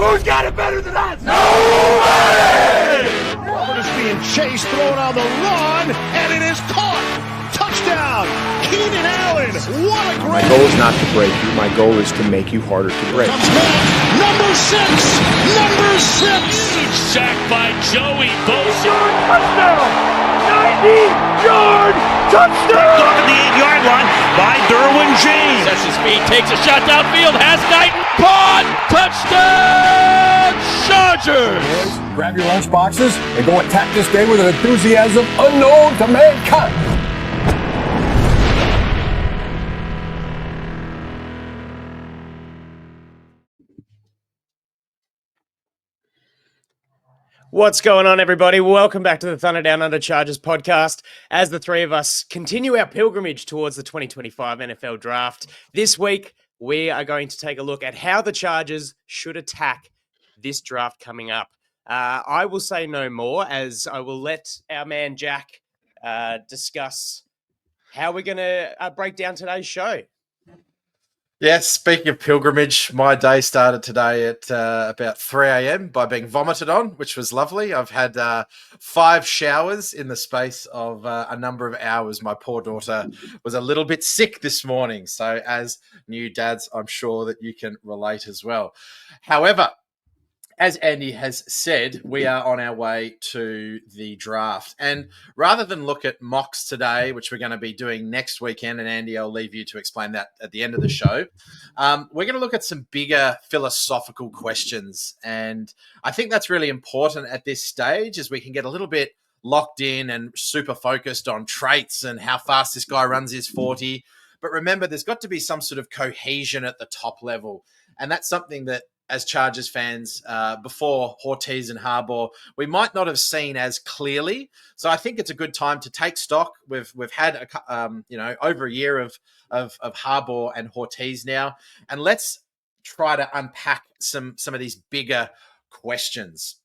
Who's got it better than us? Nobody! Robert is being chased, thrown on the run, and it is caught. Touchdown, Keenan Allen. What a great... My goal is not to break you. My goal is to make you harder to break. Number six. Huge sack by Joey Bosa. Touchdown! 90-yard touchdown! Picked off at the 8-yard line by Derwin James. Sets his speed, takes a shot downfield, has Knighton. Caught! Touchdown! Chargers! Boys, grab your lunch boxes and go attack this day with an enthusiasm unknown to mankind. What's going on, everybody? Welcome back to the Thunder Down Under Chargers podcast as the three of us continue our pilgrimage towards the 2025 NFL Draft. This week, we are going to take a look at how the Chargers should attack this draft coming up. I will say no more, as I will let our man Jack discuss how we're going to break down today's show. Yes, speaking of pilgrimage, my day started today at about 3 a.m. by being vomited on, which was lovely. I've had 5 showers in the space of a number of hours. My poor daughter was a little bit sick this morning. So as new dads, I'm sure that you can relate as well. However, as Andy has said, we are on our way to the draft. And rather than look at mocks today, which we're going to be doing next weekend, and Andy, I'll leave you to explain that at the end of the show, we're going to look at some bigger philosophical questions. And I think that's really important at this stage, as we can get a little bit locked in and super focused on traits and how fast this guy runs his 40. But remember, there's got to be some sort of cohesion at the top level. And that's something that, as Chargers fans, before Ortiz and Harbaugh, we might not have seen as clearly. So I think it's a good time to take stock. We've had over a year of Harbaugh and Ortiz now, and let's try to unpack some of these bigger questions.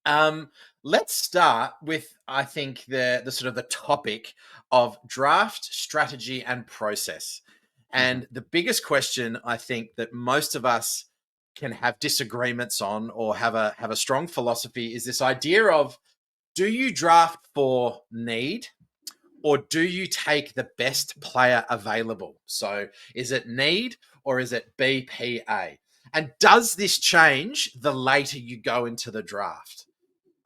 Let's start with, I think, the sort of the topic of draft strategy and process. And the biggest question I think that most of us can have disagreements on, or have a strong philosophy, is this idea of, do you draft for need, or do you take the best player available? So is it need, or is it BPA? And does this change the later you go into the draft?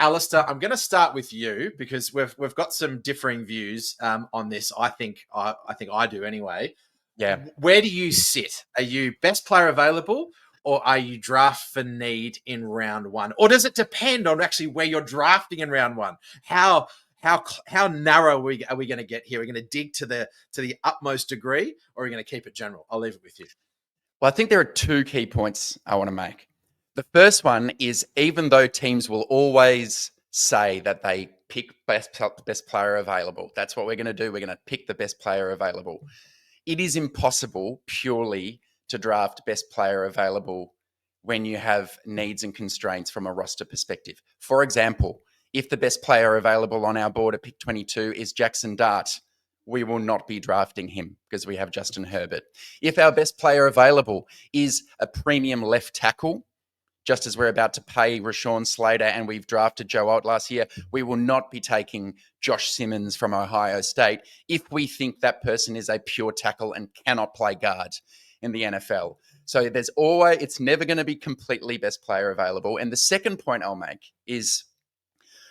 Alistair, I'm going to start with you, because we've got some differing views on this. I think I do anyway. Yeah. Where do you sit? Are you best player available, or are you draft for need in round one? Or does it depend on actually where you're drafting in round one? How narrow are we going to get here? Are we going to dig to the utmost degree, or are we going to keep it general? I'll leave it with you. Well, I think there are 2 key points I want to make. The first one is, even though teams will always say that they pick best player available, that's what we're going to do. We're going to pick the best player available. It is impossible purely to draft best player available when you have needs and constraints from a roster perspective. For example, if the best player available on our board at pick 22 is Jackson Dart, we will not be drafting him because we have Justin Herbert. If our best player available is a premium left tackle, just as we're about to pay Rashawn Slater and we've drafted Joe Alt last year, we will not be taking Josh Simmons from Ohio State if we think that person is a pure tackle and cannot play guard in the NFL. So it's never going to be completely best player available. And the second point I'll make is,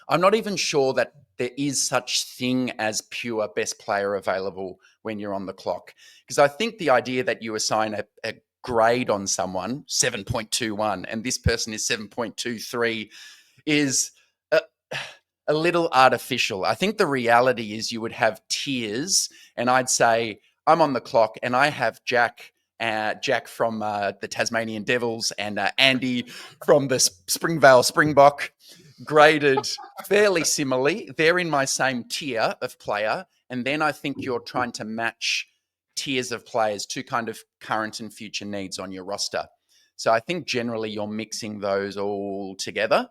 I'm not even sure that there is such thing as pure best player available when you're on the clock. Because I think the idea that you assign a grade on someone, 7.21, and this person is 7.23, is a little artificial. I think the reality is you would have tiers, and I'd say, I'm on the clock and I have Jack from the Tasmanian Devils and Andy from the Springvale Springbok, graded fairly similarly. They're in my same tier of player. And then I think you're trying to match tiers of players to kind of current and future needs on your roster. So I think generally you're mixing those all together.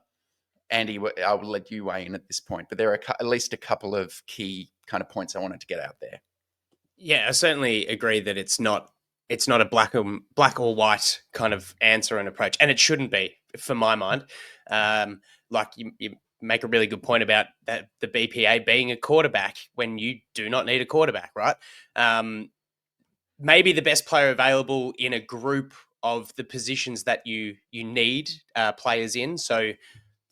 Andy, I will let you weigh in at this point, but there are at least a couple of key kind of points I wanted to get out there. Yeah, I certainly agree that it's not a black or white kind of answer and approach, and it shouldn't be for my mind. Like you make a really good point about that the BPA being a quarterback when you do not need a quarterback, right? Maybe the best player available in a group of the positions that you need players in. So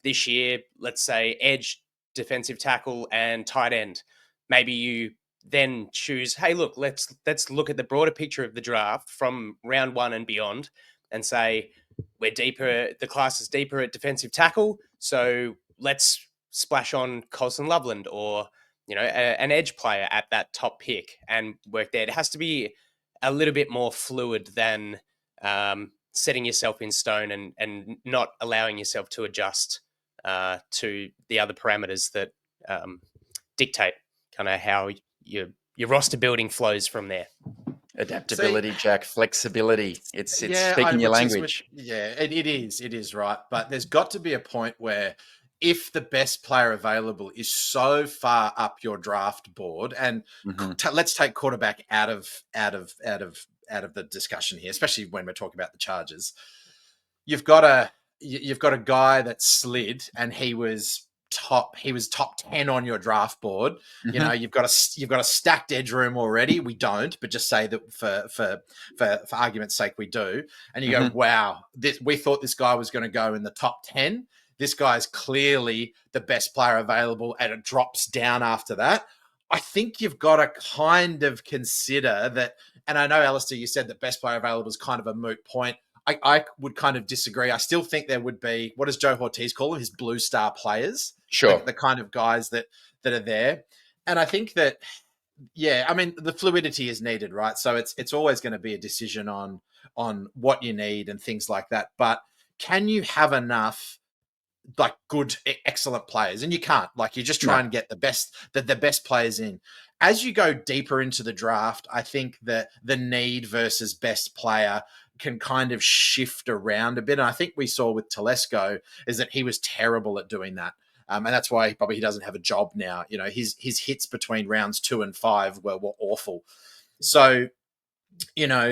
this year, let's say edge, defensive tackle, and tight end. Maybe you then choose, hey, look, let's look at the broader picture of the draft from round one and beyond, and say we're deeper. The class is deeper at defensive tackle, so let's splash on Colson Loveland or an edge player at that top pick and work there. It has to be a little bit more fluid than setting yourself in stone and not allowing yourself to adjust to the other parameters that dictate kind of how your roster building flows from there. Adaptability, Jack, flexibility. It's speaking your language. It is right. But there's got to be a point where if the best player available is so far up your draft board, and let's take quarterback out of the discussion here, especially when we're talking about the Chargers. You've got a guy that slid, and he was top 10 on your draft board. You know, you've got a stacked edge room already. We don't, but just say that for argument's sake, we do. And you go, wow, we thought this guy was going to go in the top 10. This guy's clearly the best player available, and it drops down after that. I think you've got to kind of consider that. And I know, Alistair, you said that best player available is kind of a moot point. I would kind of disagree. I still think there would be, what does Joe Ortiz call them? His blue star players. Sure. The kind of guys that are there. And I think that, I mean, the fluidity is needed, right? So it's always going to be a decision on what you need and things like that. But can you have enough like good, excellent players? And you can't. Like, you just try and get the best players in. As you go deeper into the draft, I think that the need versus best player can kind of shift around a bit. And I think we saw with Telesco is that he was terrible at doing that. And that's why probably he doesn't have a job now. You know, his hits between rounds 2 and 5 were awful. So, and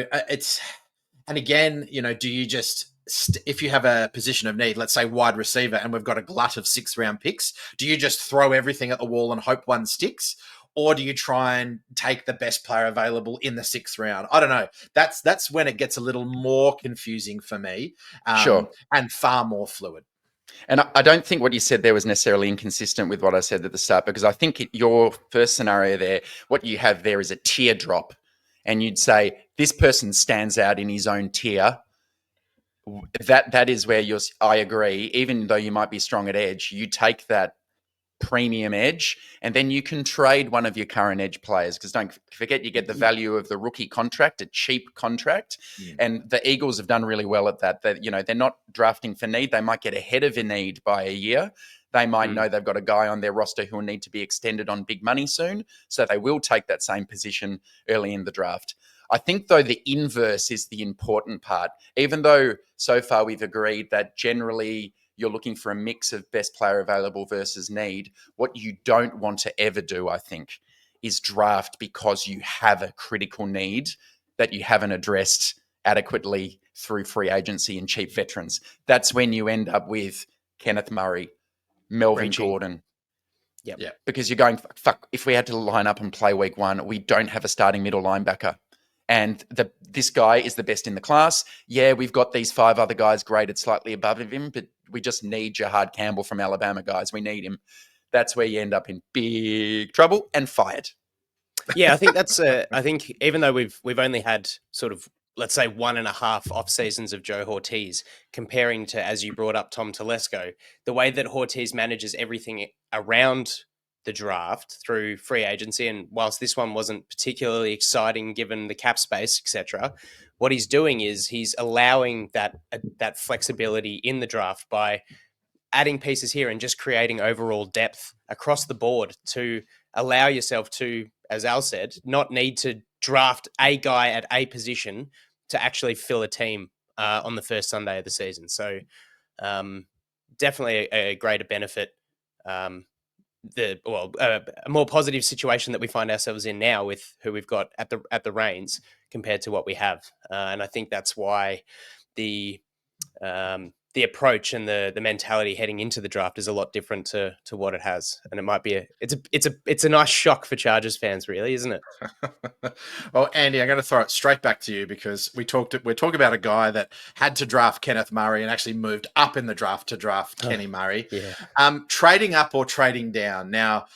again, do you just, if you have a position of need, let's say wide receiver, and we've got a glut of 6th round picks, do you just throw everything at the wall and hope one sticks? Or do you try and take the best player available in the 6th round? I don't know. That's when it gets a little more confusing for me. Sure. And far more fluid. And I don't think what you said there was necessarily inconsistent with what I said at the start, because I think your first scenario there, what you have there is a tier drop. And you'd say, this person stands out in his own tier. That is where I agree. Even though you might be strong at edge, you take that premium edge, and then you can trade one of your current edge players, because don't forget you get the value of the rookie contract, a cheap contract. And the Eagles have done really well at that. They're not drafting for need. They might get ahead of a need by a year. They might know they've got a guy on their roster who will need to be extended on big money soon, so they will take that same position early in the draft. I think, though, the inverse is the important part. Even though so far we've agreed that generally you're looking for a mix of best player available versus need, what you don't want to ever do, I think, is draft because you have a critical need that you haven't addressed adequately through free agency and cheap veterans. That's when you end up with Kenneth Murray, Melvin Gordon. Yeah. Because you're going, fuck, if we had to line up and play week 1, we don't have a starting middle linebacker. And this guy is the best in the class. Yeah, we've got these 5 other guys graded slightly above him, but we just need Jahad Campbell from Alabama, guys. We need him. That's where you end up in big trouble and fired. Yeah, I think that's. I think even though we've only had sort of, let's say, 1.5 off seasons of Joe Ortiz, comparing to, as you brought up, Tom Telesco, the way that Ortiz manages everything around the draft through free agency, and whilst this one wasn't particularly exciting given the cap space, etc., what he's doing is he's allowing that flexibility in the draft by adding pieces here and just creating overall depth across the board to allow yourself to, as Al said, not need to draft a guy at a position to actually fill a team on the first Sunday of the season. So definitely a greater benefit. A more positive situation that we find ourselves in now with who we've got at the reins compared to what we have, and I think that's why the the approach and the mentality heading into the draft is a lot different to what it has, and it might be it's a nice shock for Chargers fans, really, isn't it? Well, Andy, I'm going to throw it straight back to you because we're talking about a guy that had to draft Kenneth Murray and actually moved up in the draft to draft Kenny Murray. Yeah. Trading up or trading down. Now,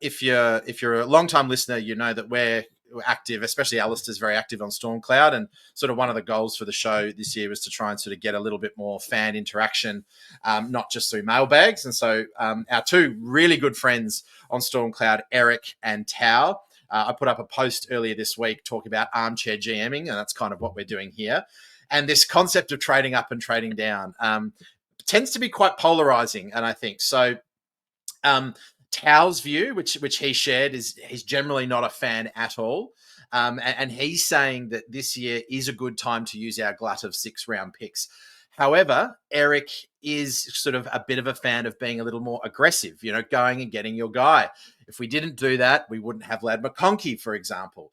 if you're a long-time listener, you know that we're active, especially Alistair's very active on Stormcloud, and sort of one of the goals for the show this year was to try and sort of get a little bit more fan interaction, not just through mailbags. And so our two really good friends on Stormcloud, Eric and Tao, I put up a post earlier this week talking about armchair GMing, and that's kind of what we're doing here. And this concept of trading up and trading down tends to be quite polarizing, and I think so. Tao's view, which he shared, is he's generally not a fan at all. And he's saying that this year is a good time to use our glut of 6-round picks. However, Eric is sort of a bit of a fan of being a little more aggressive, going and getting your guy. If we didn't do that, we wouldn't have Lad McConkey, for example.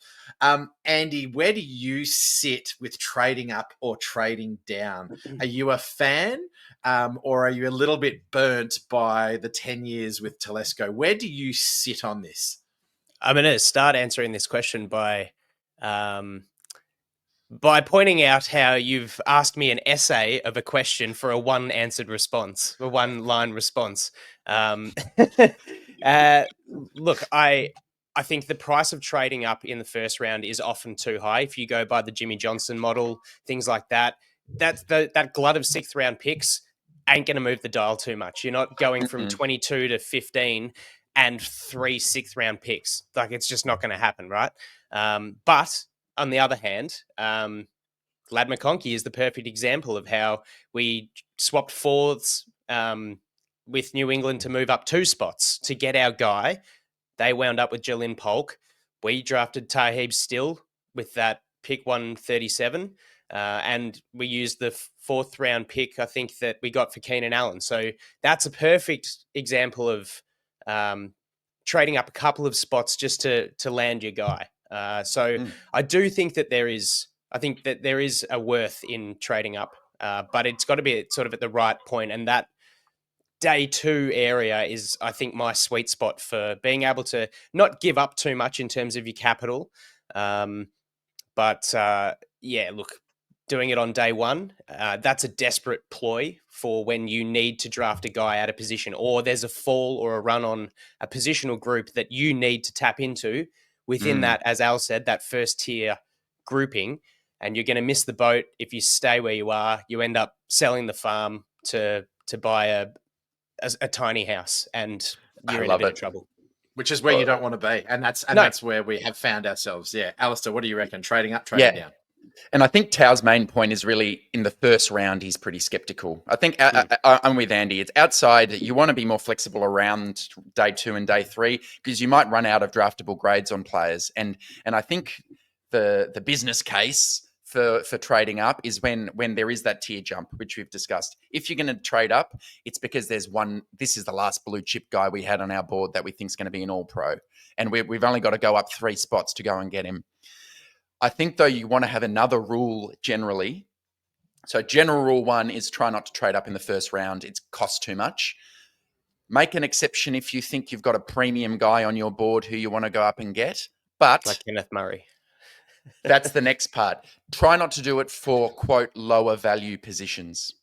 Andy, where do you sit with trading up or trading down? Are you a fan? Or are you a little bit burnt by the 10 years with Telesco? Where do you sit on this? I'm going to start answering this question by pointing out how you've asked me an essay of a question for a one-answered response, a one-line response. Look, I think the price of trading up in the first round is often too high. If you go by the Jimmy Johnson model, things like that, that glut of 6th-round picks ain't going to move the dial too much. You're not going from 22 to 15 and 3 6th-round picks. Like, it's just not going to happen, right? But on the other hand, Lad McConkey is the perfect example of how we swapped fourths with New England to move up 2 spots to get our guy. They wound up with Jalin Polk. We drafted Taheeb Still with that pick 137. And we used the 4th-round pick, I think, that we got for Keenan Allen. So that's a perfect example of trading up a couple of spots just to land your guy. I do think that there is a worth in trading up, but it's got to be sort of at the right point. And that day 2 area is, I think, my sweet spot for being able to not give up too much in terms of your capital. Look, doing it on day 1, that's a desperate ploy for when you need to draft a guy out of position, or there's a fall or a run on a positional group that you need to tap into within that, as Al said, that first tier grouping, and you're going to miss the boat if you stay where you are. You end up selling the farm to buy a tiny house, and you're in a bit of trouble. Which is where you don't want to be, and that's where we have found ourselves. Yeah, Alistair, what do you reckon? Trading up, trading down? And I think Tao's main point is really in the first round, he's pretty skeptical. I think I'm with Andy. It's outside. You want to be more flexible around day 2 and day 3 because you might run out of draftable grades on players. And I think the business case for trading up is when there is that tier jump, which we've discussed. If you're going to trade up, it's because this is the last blue chip guy we had on our board that we think is going to be an all-pro. And we've only got to go up 3 spots to go and get him. I think, though, you want to have another rule generally. So general rule 1 is try not to trade up in the first round. It costs too much. Make an exception if you think you've got a premium guy on your board who you want to go up and get. But like Kenneth Murray. That's the next part. Try not to do it for, quote, lower value positions.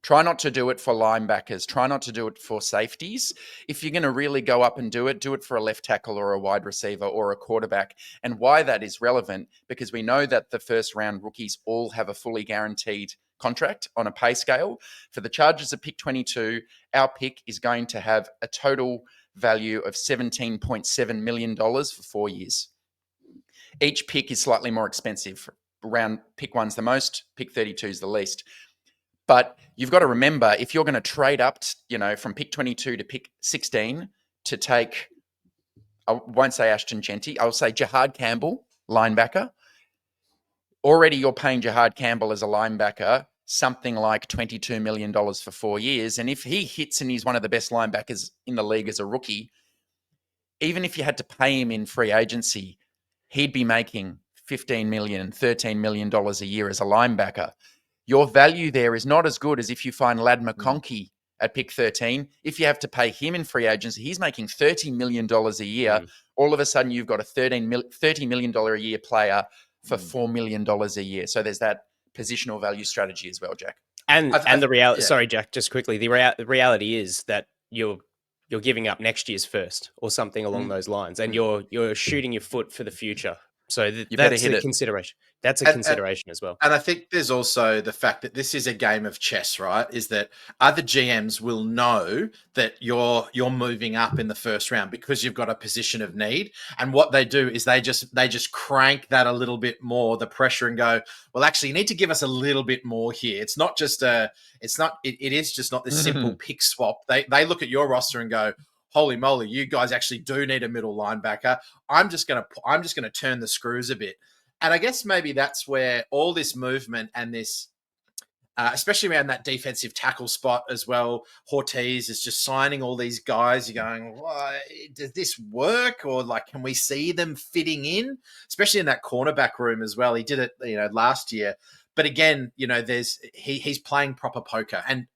Try not to do it for linebackers. Try not to do it for safeties. If you're going to really go up and do it for a left tackle or a wide receiver or a quarterback. And why that is relevant, because we know that the first round rookies all have a fully guaranteed contract on a pay scale. For the Chargers at pick 22, our pick is going to have a total value of $17.7 million for 4 years. Each pick is slightly more expensive. Around pick 1's the most, pick 32 is the least. But you've got to remember, if you're going to trade up, from pick 22 to pick 16 to take, I won't say Ashton Genty, I'll say Jahad Campbell, linebacker. Already you're paying Jahad Campbell as a linebacker something like $22 million for 4 years. And if he hits and he's one of the best linebackers in the league as a rookie, even if you had to pay him in free agency, he'd be making $15 million, $13 million a year as a linebacker. your value there is not as good as if you find Lad McConkey at pick 13. If you have to pay him in free agency, he's making $30 million a year. All of a sudden, you've got a $30 million a year player for $4 million a year. So there's that positional value strategy as well, Jack. And the reality, sorry, Jack, just quickly, the reality is that you're giving up next year's first or something along those lines, and you're shooting your foot for the future. So that's a consideration. That's a consideration as well. And I think there's also the fact that this is a game of chess, right? Is that other GMs will know that you're moving up in the first round because you've got a position of need. And what they do is they just crank that a little bit more, the pressure, and go, well, actually, you need to give us a little bit more here. It's not just it is just not this simple pick swap. They look at your roster and go, holy moly, you guys actually do need a middle linebacker. I'm just gonna turn the screws a bit. And I guess maybe that's where all this movement and this, especially around that defensive tackle spot as well, Ortiz is just signing all these guys. You're going, well, does this work? Or like, can we see them fitting in? Especially in that cornerback room as well. He did it, last year. But again, he's playing proper poker. And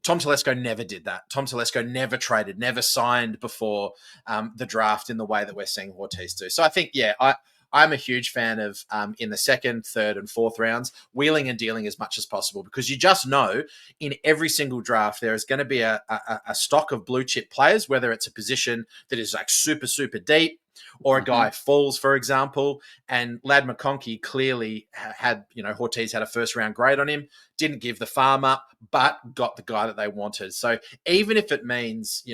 Tom Telesco never did that. Tom Telesco never traded, never signed before the draft in the way that we're seeing Ortiz do. So I think, I'm a huge fan of in the second, third, and fourth rounds, wheeling and dealing as much as possible, because you just know in every single draft there is going to be a stock of blue chip players, whether it's a position that is like super, super deep, or a guy falls, for example. And Lad McConkey clearly had, Ortiz had a first round grade on him, didn't give the farm up, but got the guy that they wanted. So even if it means,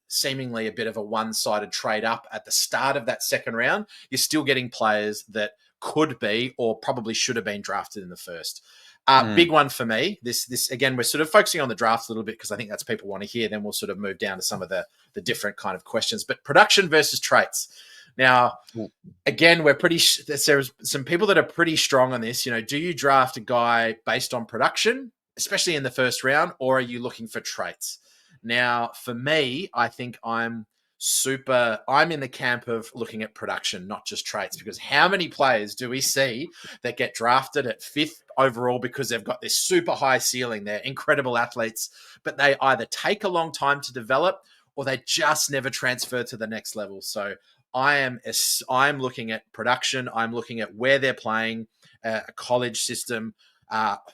seemingly a bit of a one-sided trade up at the start of that second round, you're still getting players that could be or probably should have been drafted in the first. Big one for me. This again, we're sort of focusing on the draft a little bit because I think that's people want to hear. Then we'll sort of move down to some of the different kind of questions. But production versus traits. Now, again, there's some people that are pretty strong on this. Do you draft a guy based on production, especially in the first round, or are you looking for traits? Now, for me, I think I'm in the camp of looking at production, not just traits, because how many players do we see that get drafted at 5th overall because they've got this super high ceiling? They're incredible athletes, but they either take a long time to develop or they just never transfer to the next level. So I'm looking at production. I'm looking at where they're playing, a college system,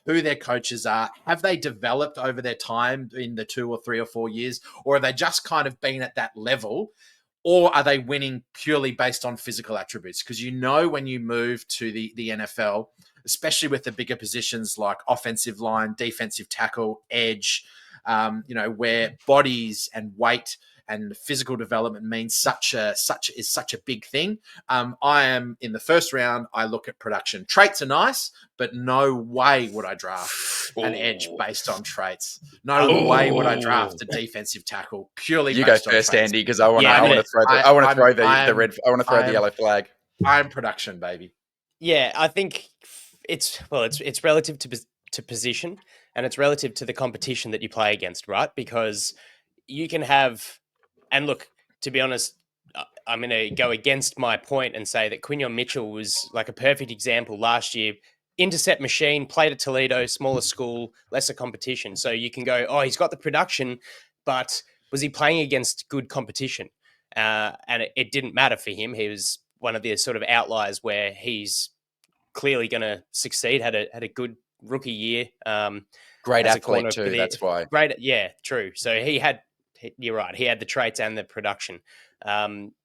who their coaches are. Have they developed over their time in the 2 or 3 or 4 years, or are they just kind of been at that level, or are they winning purely based on physical attributes? Because when you move to the NFL, especially with the bigger positions like offensive line, defensive tackle, edge, where bodies and weight and physical development means such a big thing. I am in the first round. I look at production. Traits are nice, but no way would I draft an edge based on traits. No way would I draft a defensive tackle purely. You based go on first, traits. Andy, because I want to throw the yellow flag. I'm production, baby. Yeah, I think it's relative to position, and it's relative to the competition that you play against, right? Because you can have. And look, to be honest, I'm going to go against my point and say that Quinion Mitchell was like a perfect example last year. Intercept machine, played at Toledo, smaller school, lesser competition. So you can go, oh, he's got the production, but was he playing against good competition? And it didn't matter for him. He was one of the sort of outliers where he's clearly going to succeed. Had a good rookie year. Great athlete too. That's why. Great, yeah, true. So you're right. He had the traits and the production.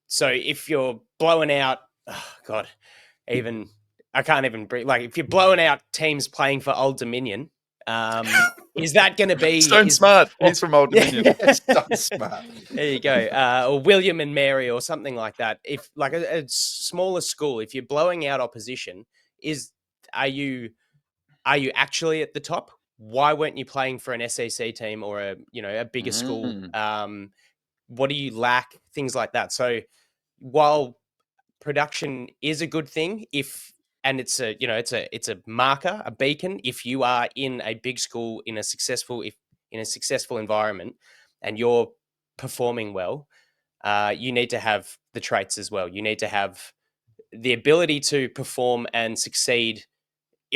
So if you're blowing out, I can't even breathe. Like if you're blowing out teams playing for Old Dominion, is that going to be Stone Smart? He's from Old Dominion. Stone Smart. There you go. Or William and Mary or something like that. If like a smaller school, if you're blowing out opposition, are you actually at the top? Why weren't you playing for an SEC team or a bigger school? What do you lack? Things like that. So while production is a good thing, it's a marker, a beacon. If you are in a big school in a successful environment and you're performing well, you need to have the traits as well. You need to have the ability to perform and succeed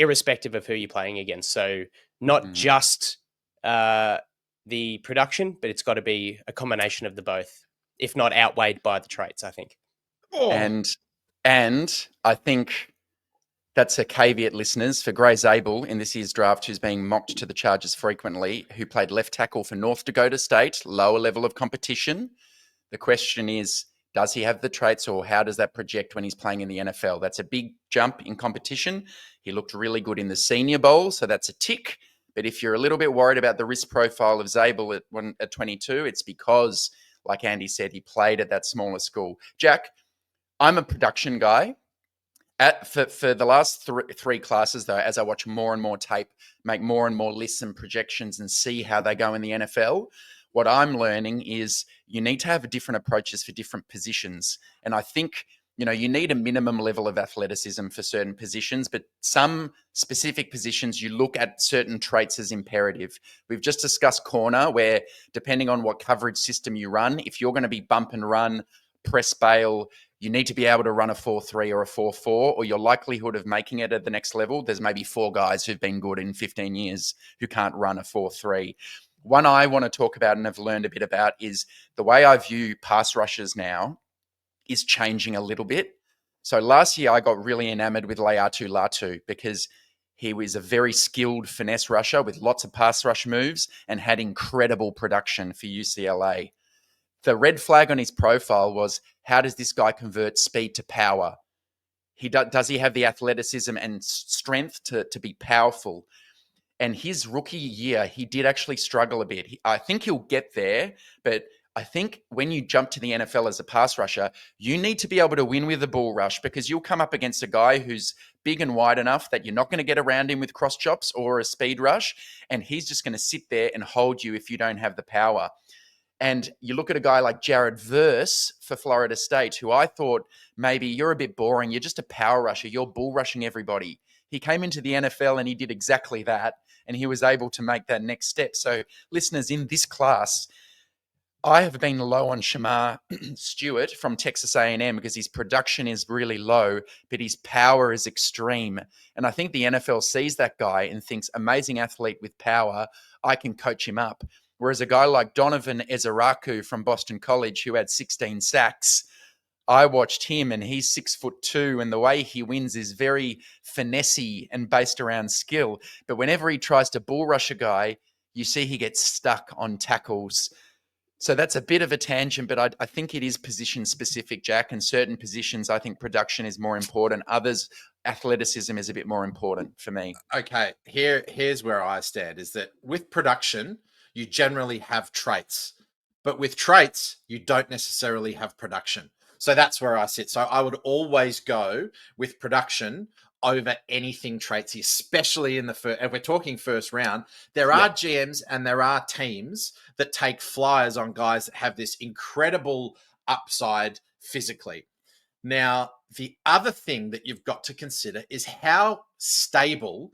irrespective of who you're playing against. So not just the production, but it's got to be a combination of the both, if not outweighed by the traits, I think. And I think that's a caveat, listeners, for Gray Zabel in this year's draft, who's being mocked to the Chargers frequently, who played left tackle for North Dakota State, lower level of competition. The question is, does he have the traits, or how does that project when he's playing in the NFL? That's a big jump in competition. He looked really good in the Senior Bowl, so that's a tick. But if you're a little bit worried about the risk profile of Zabel at 22, it's because, like Andy said, he played at that smaller school. Jack, I'm a production guy. For the last three classes, though, as I watch more and more tape, make more and more lists and projections and see how they go in the NFL, what I'm learning is you need to have different approaches for different positions. And I think, you need a minimum level of athleticism for certain positions, but some specific positions, you look at certain traits as imperative. We've just discussed corner, where depending on what coverage system you run, if you're going to be bump and run, press bail, you need to be able to run a 4-3 or a 4-4, or your likelihood of making it at the next level, there's maybe 4 guys who've been good in 15 years who can't run a 4-3. One I want to talk about and have learned a bit about is the way I view pass rushers now is changing a little bit. So last year I got really enamored with Leatu Latu because he was a very skilled finesse rusher with lots of pass rush moves and had incredible production for UCLA. The red flag on his profile was, how does this guy convert speed to power? Does he have the athleticism and strength to be powerful? And his rookie year, he did actually struggle a bit. I think he'll get there, but I think when you jump to the NFL as a pass rusher, you need to be able to win with a bull rush, because you'll come up against a guy who's big and wide enough that you're not going to get around him with cross chops or a speed rush, and he's just going to sit there and hold you if you don't have the power. And you look at a guy like Jared Verse for Florida State, who I thought, maybe you're a bit boring. You're just a power rusher. You're bull rushing everybody. He came into the NFL and he did exactly that. And he was able to make that next step. So listeners, in this class, I have been low on Shamar Stewart from Texas A&M because his production is really low, but his power is extreme. And I think the NFL sees that guy and thinks, amazing athlete with power, I can coach him up. Whereas a guy like Donovan Ezeraku from Boston College, who had 16 sacks, I watched him and he's 6'2", and the way he wins is very finessey and based around skill. But whenever he tries to bull rush a guy, you see he gets stuck on tackles. So that's a bit of a tangent, but I think it is position specific, Jack. And certain positions, I think production is more important. Others, athleticism is a bit more important for me. Okay, here's where I stand, is that with production, you generally have traits, but with traits, you don't necessarily have production. So that's where I sit. So I would always go with production over anything traitsy, especially in the first. If we're talking first round, there are GMs and there are teams that take flyers on guys that have this incredible upside physically. Now, the other thing that you've got to consider is how stable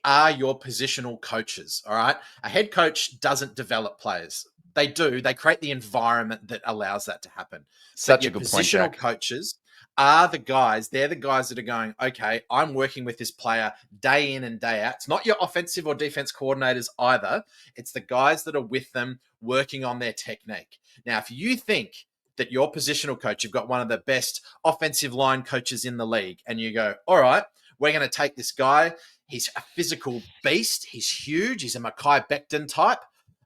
are your positional coaches. All right. A head coach doesn't develop players. They do. They create the environment that allows that to happen. Such a good point, Positional Jack. coaches are the guys. They're the guys that are going, okay, I'm working with this player day in and day out. It's not your offensive or defense coordinators either. It's the guys that are with them working on their technique. Now, if you think that your positional coach, you've got one of the best offensive line coaches in the league, and you go, all right, we're going to take this guy. He's a physical beast. He's huge. He's a Mekhi Becton type.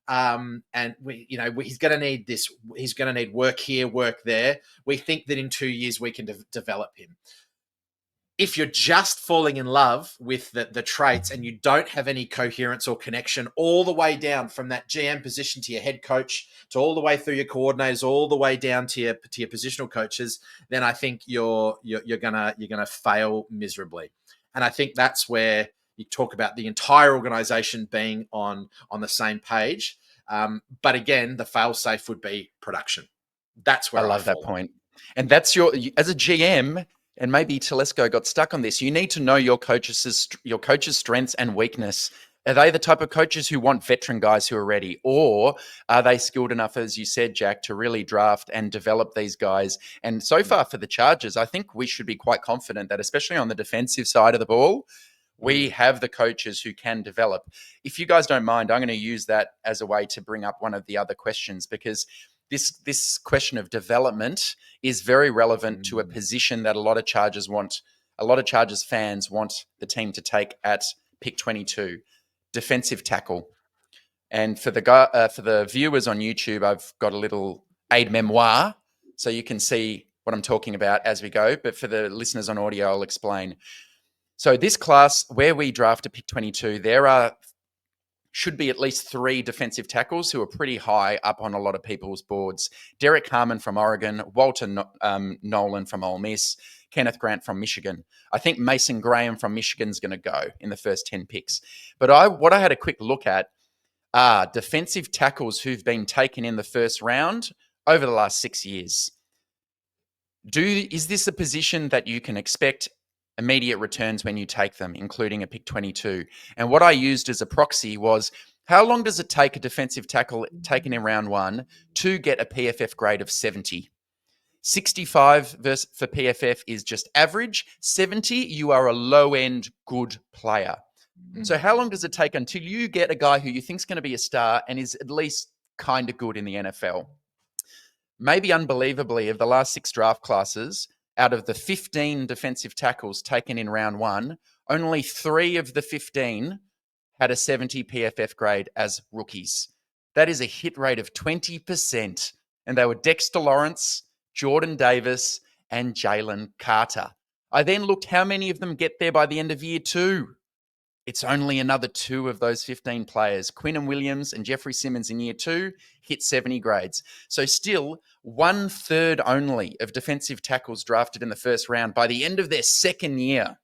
And he's going to need this. He's going to need work here, work there. We think that in 2 years we can develop him. If you're just falling in love with the traits and you don't have any coherence or connection all the way down from that GM position to your head coach, to all the way through your coordinators, all the way down to your positional coaches, then I think you're gonna fail miserably. And I think that's where you talk about the entire organization being on the same page. But again, the fail-safe would be production. That's where I love that point. And that's as a GM, and maybe Telesco got stuck on this, you need to know your coach's strengths and weakness. Are they the type of coaches who want veteran guys who are ready? Or are they skilled enough, as you said, Jack, to really draft and develop these guys? And so far for the Chargers, I think we should be quite confident that, especially on the defensive side of the ball, We have the coaches who can develop. If you guys don't mind, I'm going to use that as a way to bring up one of the other questions, because this question of development is very relevant to a position that a lot of Chargers fans want the team to take at pick 22, defensive tackle. And for the viewers on YouTube, I've got a little aid memoir, so you can see what I'm talking about as we go. But for the listeners on audio, I'll explain. So this class, where we draft a pick 22, should be at least 3 defensive tackles who are pretty high up on a lot of people's boards. Derek Harmon from Oregon, Walter Nolan from Ole Miss, Kenneth Grant from Michigan. I think Mason Graham from Michigan is going to go in the first 10 picks. But what I had a quick look at are defensive tackles who've been taken in the first round over the last 6 years. Is this a position that you can expect immediate returns when you take them, including a pick 22? And what I used as a proxy was, how long does it take a defensive tackle taken in round 1 to get a PFF grade of 70? 65 for PFF is just average. 70, you are a low-end good player. So how long does it take until you get a guy who you think is going to be a star and is at least kind of good in the NFL? Maybe unbelievably, of the last 6 draft classes, out of the 15 defensive tackles taken in round 1, only 3 of the 15 had a 70 PFF grade as rookies. That is a hit rate of 20%. And they were Dexter Lawrence, Jordan Davis, and Jalen Carter. I then looked how many of them get there by the end of year 2. It's only another 2 of those 15 players. Quinnen Williams and Jeffrey Simmons in year 2 hit 70 grades. So still 1/3 only of defensive tackles drafted in the first round by the end of their second year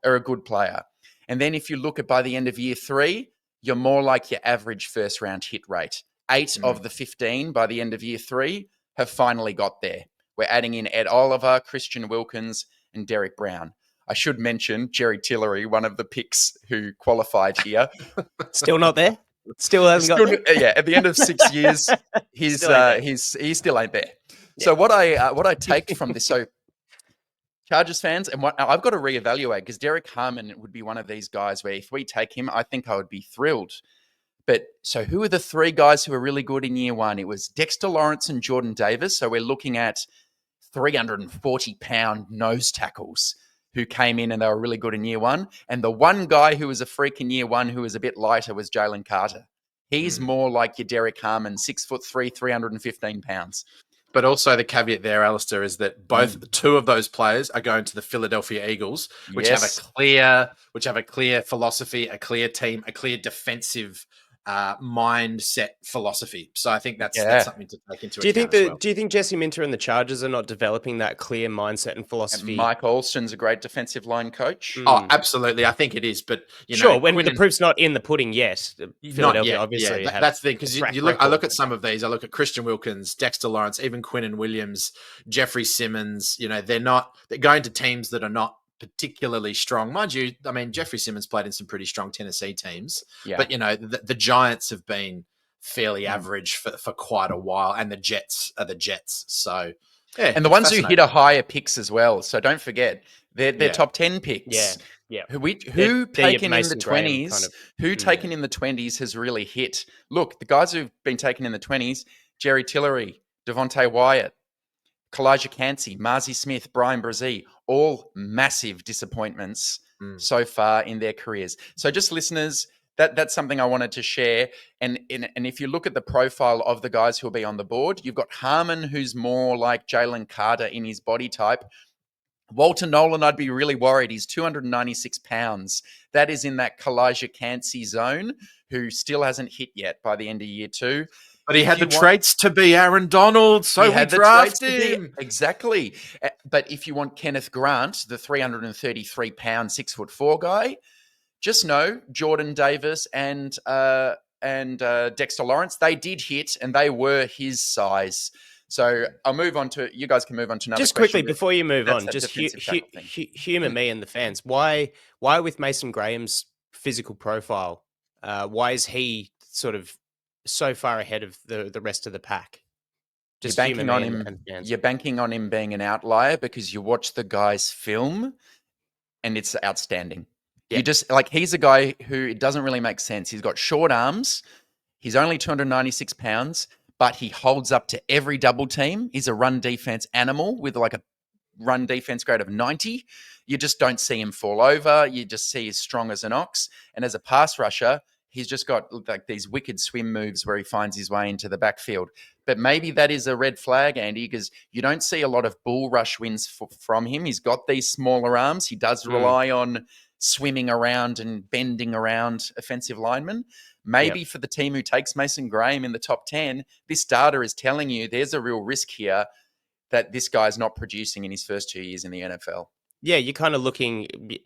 are a good player. And then if you look at by the end of year 3, you're more like your average first round hit rate. 8 of the 15 by the end of year 3 have finally got there. We're adding in Ed Oliver, Christian Wilkins, and Derek Brown. I should mention Jerry Tillery, one of the picks who qualified here. Still not there? Still hasn't got there? Yeah, at the end of 6 years, he still ain't there. Yeah. So what I take from this, so Chargers fans, and I've got to reevaluate, because Derek Harmon would be one of these guys where if we take him, I think I would be thrilled. But so who are the 3 guys who are really good in year 1? It was Dexter Lawrence and Jordan Davis. So we're looking at 340-pound nose tackles who came in and they were really good in year 1. And the one guy who was a freak in year 1 who was a bit lighter was Jalen Carter. He's more like your Derek Harmon, 6'3", 315 pounds. But also the caveat there, Alistair, is that both 2 of those players are going to the Philadelphia Eagles, which have a clear philosophy, a clear team, a clear defensive mindset philosophy. So I think that's something to take into account as well. Do you think Jesse Minter and the Chargers are not developing that clear mindset and philosophy? And Mike Olson's a great defensive line coach. Oh, absolutely. I think it is. But when the proof's not in the pudding yet, Philadelphia obviously. Yeah, that's the thing, because I look at some of these. I look at Christian Wilkins, Dexter Lawrence, even Quinnen Williams, Jeffrey Simmons. They're going to teams that are not particularly strong. Mind you, I mean, Jeffrey Simmons played in some pretty strong Tennessee teams. Yeah. But, the Giants have been fairly average for quite a while, and the Jets are the Jets. So, yeah. And the ones who hit a higher picks as well. So don't forget, they're top 10 picks. Yeah. Yeah. Who taken in the 20s, taken in the 20s has really hit. Look, the guys who've been taken in the 20s, Jerry Tillery, Devontae Wyatt, Kalijah Cansey, Marzi Smith, Brian Brzee, all massive disappointments so far in their careers. So just listeners, that's something I wanted to share. And if you look at the profile of the guys who will be on the board, you've got Harmon, who's more like Jalen Carter in his body type. Walter Nolan, I'd be really worried. He's 296 pounds. That is in that Kalijah Cansey zone, who still hasn't hit yet by the end of year 2. But he had the traits to be Aaron Donald, so we drafted him. Exactly. But if you want Kenneth Grant, the 333-pound, 6'4" guy, just know Jordan Davis and Dexter Lawrence, they did hit and they were his size. So I'll move on to, you guys can move on to another question. Just quickly, before you move on, just humor me and the fans. Why with Mason Graham's physical profile, why is he sort of so far ahead of the rest of the pack? You're banking on him being an outlier because you watch the guy's film and it's outstanding. You just like he's a guy who it doesn't really make sense. He's got short arms. He's only 296 pounds, but he holds up to every double team. He's a run defense animal with like a run defense grade of 90. You just don't see him fall over. You just see he's strong as an ox. And as a pass rusher, he's just got like these wicked swim moves where he finds his way into the backfield. But maybe that is a red flag, Andy, because you don't see a lot of bull rush wins from him. He's got these smaller arms. He does rely on swimming around and bending around offensive linemen. Maybe for the team who takes Mason Graham in the top 10, this data is telling you there's a real risk here that this guy's not producing in his first 2 years in the NFL. Yeah, you're kind of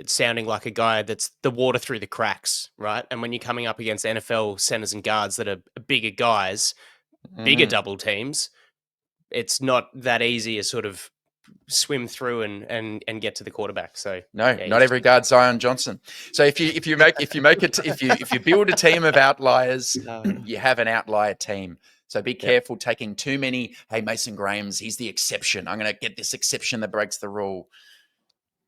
sounding like a guy that's the water through the cracks, right? And when you're coming up against NFL centers and guards that are bigger guys, bigger double teams, it's not that easy to sort of swim through and get to the quarterback. So not every guard's Zion Johnson. So if you build a team of outliers, you have an outlier team. So be careful taking too many. Hey, Mason Graham's, he's the exception. I'm going to get this exception that breaks the rule.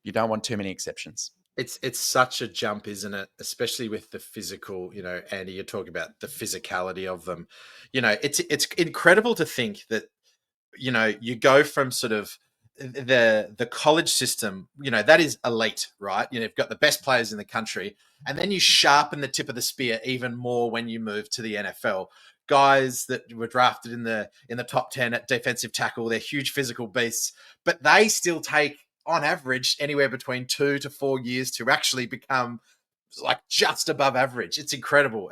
You don't want too many exceptions. It's such a jump, isn't it? Especially with the physical, Andy, you're talking about the physicality of them. It's incredible to think that, you go from sort of the college system, that is elite, right? You've got the best players in the country, and then you sharpen the tip of the spear even more when you move to the NFL. Guys that were drafted in the top 10 at defensive tackle, they're huge physical beasts, but they still take, on average, anywhere between 2 to 4 years to actually become like just above average. It's incredible.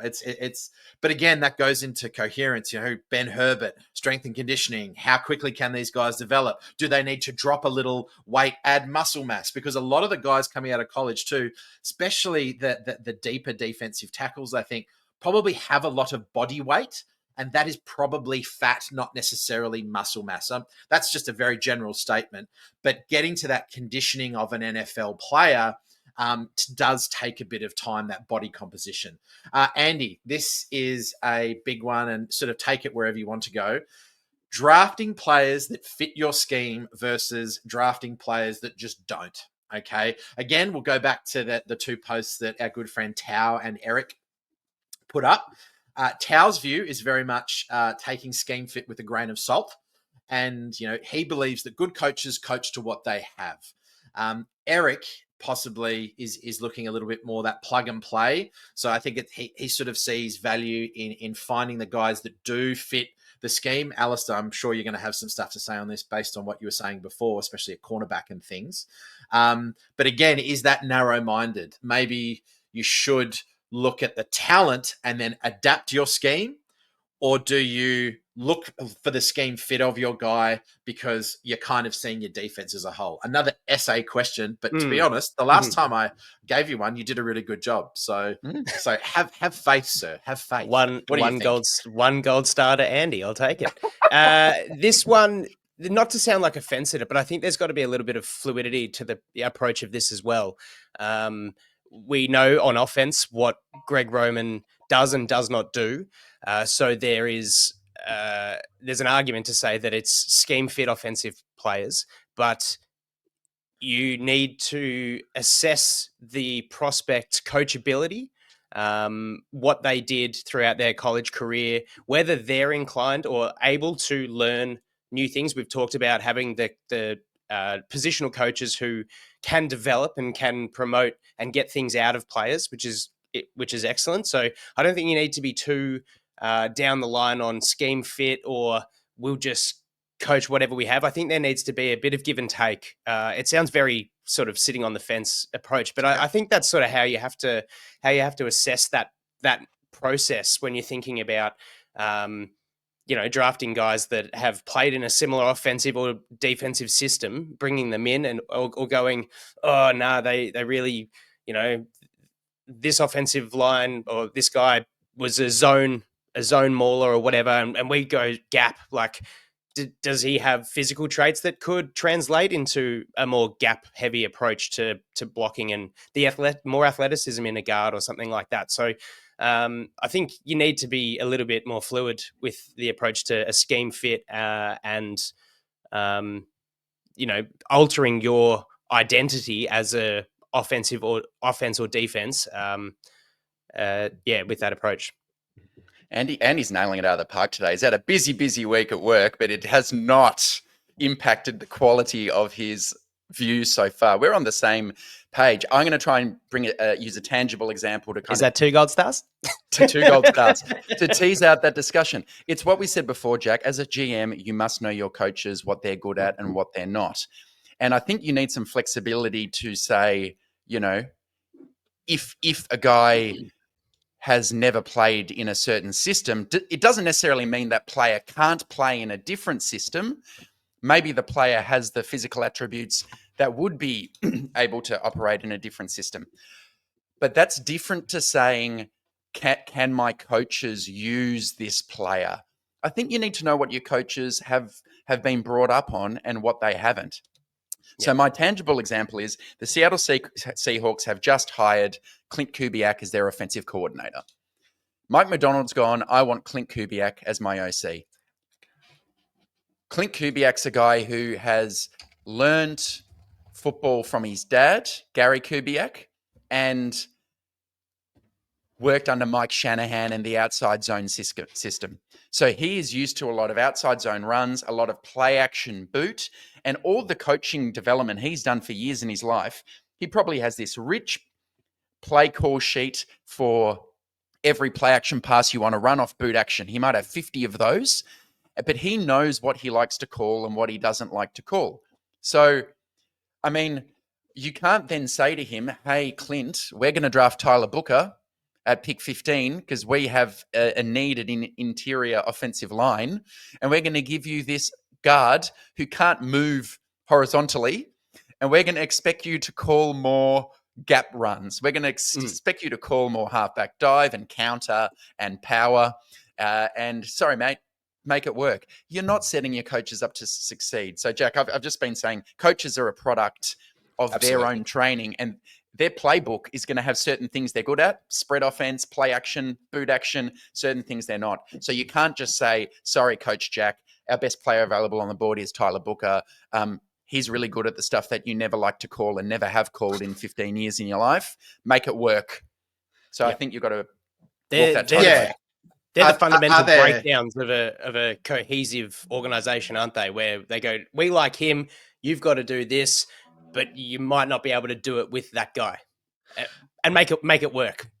But again, that goes into coherence. Ben Herbert, strength and conditioning. How quickly can these guys develop? Do they need to drop a little weight, add muscle mass? Because a lot of the guys coming out of college too, especially the deeper defensive tackles, I think probably have a lot of body weight. And that is probably fat, not necessarily muscle mass. That's just a very general statement. But getting to that conditioning of an NFL player does take a bit of time, that body composition. Andy, this is a big one, and sort of take it wherever you want to go. Drafting players that fit your scheme versus drafting players that just don't. Okay. Again, we'll go back to the two posts that our good friend Tao and Eric put up. Tao's view is very much taking scheme fit with a grain of salt. And, he believes that good coaches coach to what they have. Eric possibly is looking a little bit more that plug and play. So I think he sort of sees value in finding the guys that do fit the scheme. Alistair, I'm sure you're going to have some stuff to say on this based on what you were saying before, especially at cornerback and things. But again, is that narrow-minded? Maybe you should look at the talent and then adapt your scheme? Or do you look for the scheme fit of your guy because you're kind of seeing your defense as a whole? Another essay question, but to be honest, the last time I gave you one, you did a really good job. So have faith, sir. Have faith. One gold star to Andy. I'll take it. This one, not to sound like a fence sitter, but I think there's got to be a little bit of fluidity to the approach of this as well. We know on offense what Greg Roman does and does not do. So there's an argument to say that it's scheme fit offensive players, but you need to assess the prospect's coachability, what they did throughout their college career, whether they're inclined or able to learn new things. We've talked about having the positional coaches who can develop and can promote and get things out of players, which is excellent. So I don't think you need to be too down the line on scheme fit or we'll just coach whatever we have. I think there needs to be a bit of give and take. It sounds very sort of sitting on the fence approach, but I think that's sort of how you have to assess that process when you're thinking about drafting guys that have played in a similar offensive or defensive system, bringing them in and or going, oh no, they really, this offensive line or this guy was a zone mauler or whatever, and we go gap. Like, does he have physical traits that could translate into a more gap heavy approach to blocking and the more athleticism in a guard or something like that? So I think you need to be a little bit more fluid with the approach to a scheme fit and altering your identity as a offense or defense. With that approach. Andy's nailing it out of the park today. He's had a busy week at work, but it has not impacted the quality of his views so far. We're on the same page. I'm going to try and use a tangible example to Is that 2 gold stars? to 2 gold stars to tease out that discussion. It's what we said before, Jack. As a GM, you must know your coaches, what they're good at and what they're not. And I think you need some flexibility to say, if a guy has never played in a certain system, it doesn't necessarily mean that player can't play in a different system. Maybe the player has the physical attributes that would be able to operate in a different system. But that's different to saying, can my coaches use this player? I think you need to know what your coaches have been brought up on and what they haven't. So my tangible example is the Seattle Seahawks have just hired Clint Kubiak as their offensive coordinator. Mike McDonald's gone, I want Clint Kubiak as my OC. Clint Kubiak's a guy who has learned football from his dad, Gary Kubiak, and worked under Mike Shanahan and the outside zone system. So he is used to a lot of outside zone runs, a lot of play action boot, and all the coaching development he's done for years in his life. He probably has this rich play call sheet for every play action pass you want to run off boot action. He might have 50 of those, but he knows what he likes to call and what he doesn't like to call. So, I mean, you can't then say to him, hey, Clint, we're going to draft Tyler Booker at pick 15 because we have a needed interior offensive line, and we're going to give you this guard who can't move horizontally, and we're going to expect you to call more gap runs. We're going to expect you to call more halfback dive and counter and power. And sorry, mate, make it work. You're not setting your coaches up to succeed. So, Jack, I've just been saying coaches are a product of their own training, and their playbook is going to have certain things they're good at: spread offense, play action, boot action, certain things they're not. So you can't just say, sorry, Coach Jack, our best player available on the board is Tyler Booker. He's really good at the stuff that you never like to call and never have called in 15 years in your life. Make it work. So I think you've got to walk that tightrope. They're the fundamental breakdowns of a cohesive organization, aren't they? Where they go, we like him, you've got to do this, but you might not be able to do it with that guy, and make it work.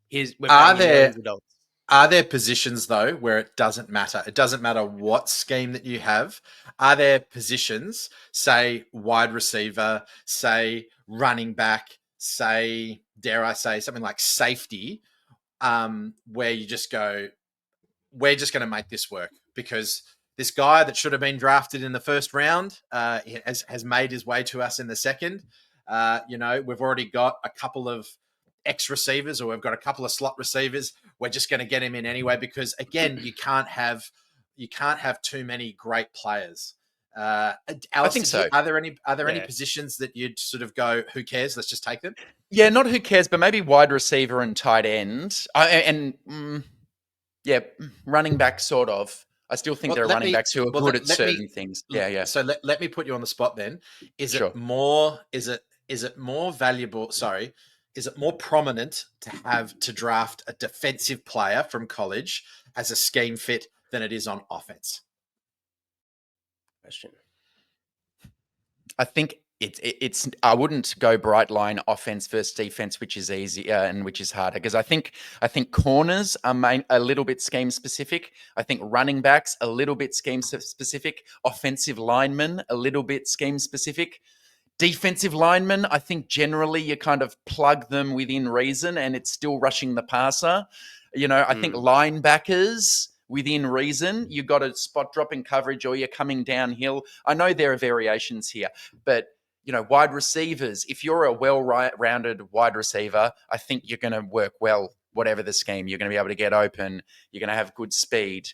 Are there positions though where it doesn't matter? It doesn't matter what scheme that you have. Are there positions, say wide receiver, say running back, say, dare I say, something like safety, where you just go, we're just going to make this work because this guy that should have been drafted in the first round has made his way to us in the second. We've already got a couple of X receivers, or we've got a couple of slot receivers. We're just going to get him in anyway because, again, you can't have too many great players. Alice, I think so. Are there any positions that you'd sort of go, who cares? Let's just take them. Yeah, not who cares, but maybe wide receiver and tight end, running back sort of. I still think there are running backs who are good at certain things. Yeah. So let me put you on the spot then. Is it more valuable? Sorry. Is it more prominent to draft a defensive player from college as a scheme fit than it is on offense? Question. I think it's. I wouldn't go bright line offense versus defense, which is easier and which is harder, because I think corners are a little bit scheme specific. I think running backs a little bit scheme specific. Offensive linemen a little bit scheme specific. Defensive linemen, I think generally you kind of plug them within reason, and it's still rushing the passer. I think linebackers, within reason, you've got a spot drop in coverage or you're coming downhill. I know there are variations here, but wide receivers, if you're a well-rounded wide receiver, I think you're going to work well, whatever the scheme. You're going to be able to get open. You're going to have good speed.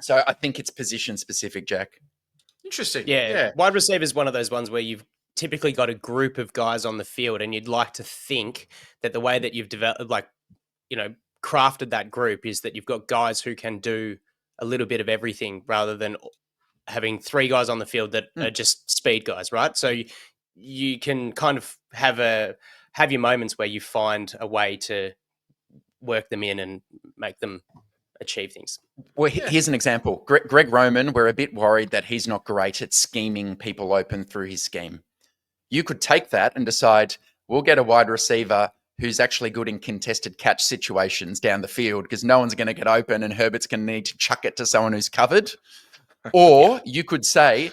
So I think it's position specific, Jack. Interesting. Yeah. Wide receiver is one of those ones where you've typically got a group of guys on the field, and you'd like to think that the way that you've developed, crafted that group is that you've got guys who can do a little bit of everything rather than having 3 guys on the field that are just speed guys, right? So you can kind of have a have your moments where you find a way to work them in and make them achieve things. Well, here's an example. Greg Roman, we're a bit worried that he's not great at scheming people open through his scheme. You could take that and decide, we'll get a wide receiver who's actually good in contested catch situations down the field because no one's going to get open and Herbert's going to need to chuck it to someone who's covered. Or you could say,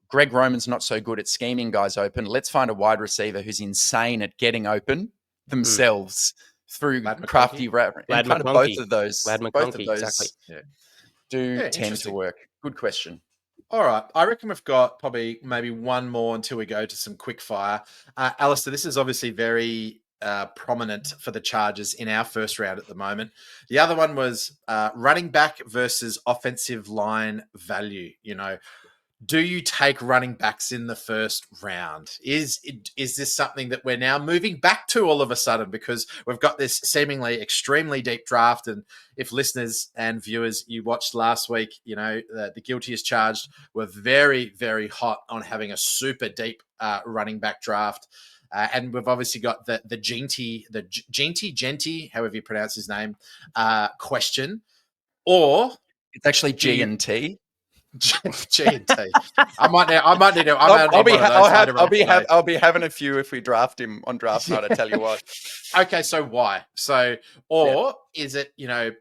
Greg Roman's not so good at scheming guys open. Let's find a wide receiver who's insane at getting open themselves through crafty route. And kind of both of those exactly. do tend to work. Good question. All right. I reckon we've got probably maybe one more until we go to some quick fire. Alistair, this is obviously very prominent for the Chargers in our first round at the moment. The other one was running back versus offensive line value. Do you take running backs in the first round? Is this something that we're now moving back to all of a sudden because we've got this seemingly extremely deep draft? And if listeners and viewers, you watched last week, the guilty as charged were very, very hot on having a super deep running back draft. And we've obviously got the Genty, however you pronounce his name, question. Or it's actually G and T. G&T. I might need to. I'll be having a few if we draft him on draft night. I tell you what. Okay, so why? Is it?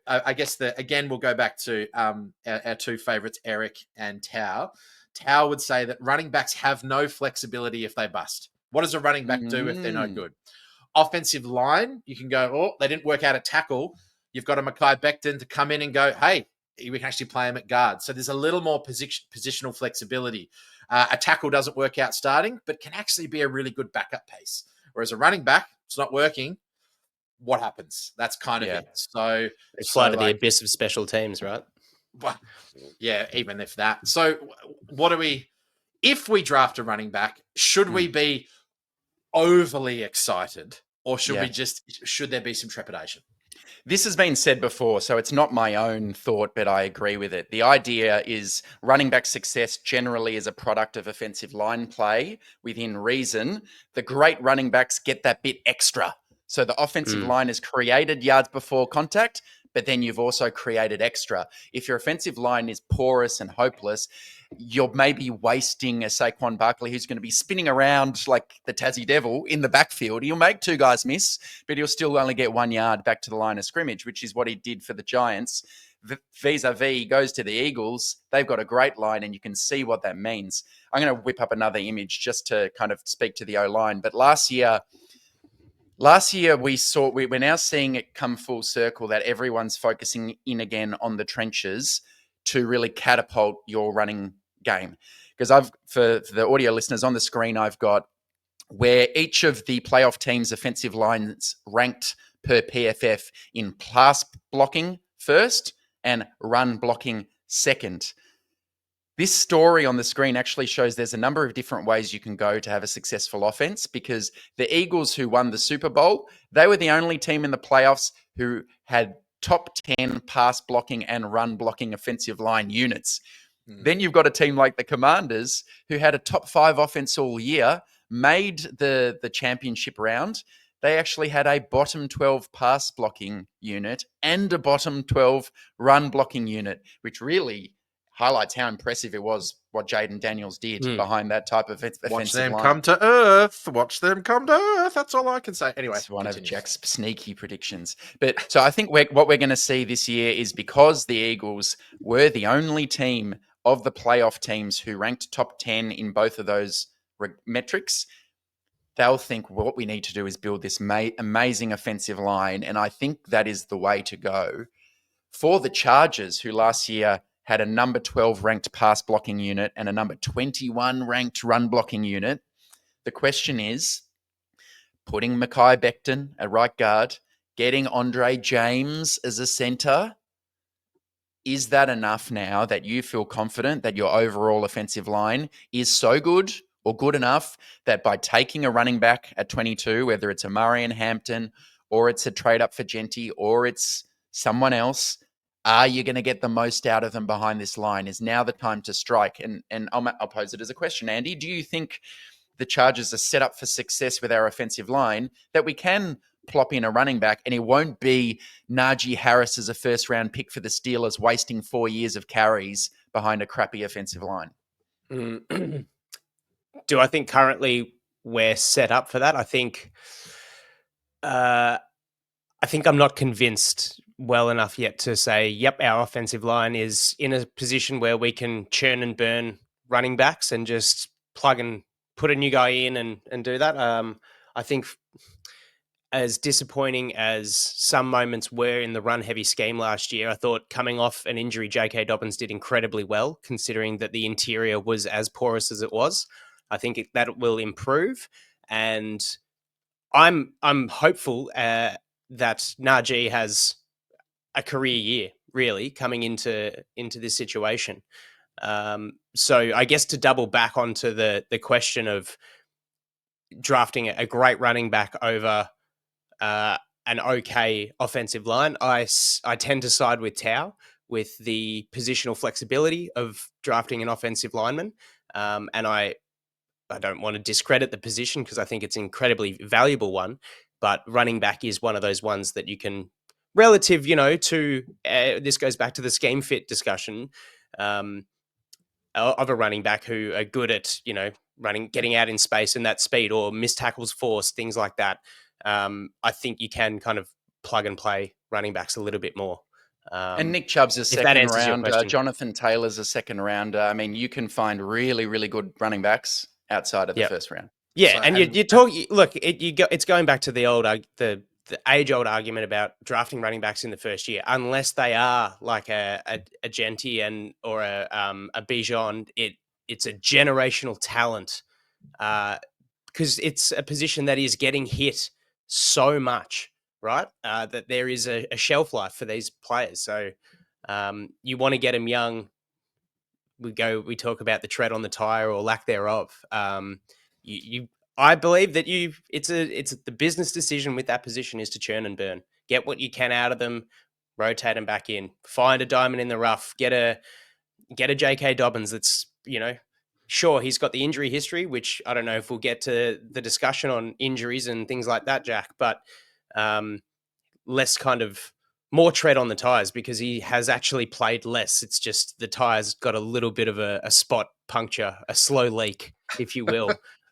I guess again we'll go back to our two favorites, Eric and Tao. Tao would say that running backs have no flexibility if they bust. What does a running back do if they're no good? Offensive line, you can go. They didn't work out at tackle. You've got a Mekhi Becton to come in and go, hey. We can actually play him at guard. So there's a little more positional flexibility. A tackle doesn't work out starting, but can actually be a really good backup piece. Whereas a running back, it's not working. What happens? That's kind of it. So it's fly to the abyss of special teams, right? Well, yeah, even if that. So if we draft a running back, should we be overly excited or should there be some trepidation? This has been said before, so it's not my own thought, but I agree with it. The idea is running back success generally is a product of offensive line play within reason. The great running backs get that bit extra. So the offensive line has created yards before contact, but then you've also created extra. If your offensive line is porous and hopeless, you're maybe wasting a Saquon Barkley who's going to be spinning around like the Tassie Devil in the backfield. He'll make two guys miss, but he'll still only get 1 yard back to the line of scrimmage, which is what he did for the Giants. Vis-a-vis, he goes to the Eagles. They've got a great line, and you can see what that means. I'm going to whip up another image just to kind of speak to the O-line. But last year we're now seeing it come full circle that everyone's focusing in again on the trenches to really catapult your running game. Because for the audio listeners on the screen, I've got where each of the playoff teams' offensive lines ranked per PFF in pass blocking first and run blocking second. This story on the screen actually shows there's a number of different ways you can go to have a successful offense, because the Eagles, who won the Super Bowl, they were the only team in the playoffs who had top 10 pass blocking and run blocking offensive line units. Then you've got a team like the Commanders, who had a top 5 offense all year, made the championship round. They actually had a bottom 12 pass blocking unit and a bottom 12 run blocking unit, which really highlights how impressive it was what Jaden Daniels did behind that type of offensive line. Watch them come to earth. Watch them come to earth. That's all I can say. Anyway, it's one of Jack's sneaky predictions. But so I think what we're going to see this year is, because the Eagles were the only team of the playoff teams who ranked top 10 in both of those metrics, they'll think what we need to do is build this amazing offensive line. And I think that is the way to go. For the Chargers, who last year had a number 12 ranked pass blocking unit and a number 21 ranked run blocking unit, the question is, putting Mekhi Becton at right guard, getting Andre James as a center, is that enough now that you feel confident that your overall offensive line is so good or good enough that by taking a running back at 22, whether it's a Murray and Hampton or it's a trade up for Genty or it's someone else, are you going to get the most out of them behind this line? Is now the time to strike? And I'll pose it as a question, Andy. Do you think the Chargers are set up for success with our offensive line, that we can plop in a running back and it won't be Najee Harris as a first-round pick for the Steelers wasting 4 years of carries behind a crappy offensive line. Do I think currently we're set up for that? I think I'm not convinced well enough yet to say, yep, our offensive line is in a position where we can churn and burn running backs and just plug and put a new guy in and do that. I think as disappointing as some moments were in the run-heavy scheme last year, I thought coming off an injury, J.K. Dobbins did incredibly well, considering that the interior was as porous as it was. I think that will improve, and I'm hopeful that Najee has a career year, really, coming into this situation. So I guess to double back onto the question of drafting a great running back over an okay offensive line, I tend to side with Tau with the positional flexibility of drafting an offensive lineman. And I don't want to discredit the position because I think it's an incredibly valuable one, but running back is one of those ones that you can relative, to this goes back to the scheme fit discussion of a running back who are good at, running, getting out in space and that speed or missed tackles force, things like that. I think you can kind of plug and play running backs a little bit more. And Nick Chubb's a if that second answers your rounder. question. Jonathan Taylor's a second rounder. I mean, you can find really, really good running backs outside of the first round. Yeah, So- and you talk. Look, it's going back to the old the age-old argument about drafting running backs in the first year, unless they are like a Genti or a Bijan. It's a generational talent because it's a position that is getting hit so much, right? That there is a shelf life for these players. So you want to get them young. We talk about the tread on the tire or lack thereof. I believe that it's the business decision with that position is to churn and burn. Get what you can out of them, rotate them back in, find a diamond in the rough, get a J.K. Dobbins that's, sure, he's got the injury history, which I don't know if we'll get to the discussion on injuries and things like that, Jack, but less kind of more tread on the tires because he has actually played less. It's just the tires got a little bit of a spot puncture, a slow leak, if you will.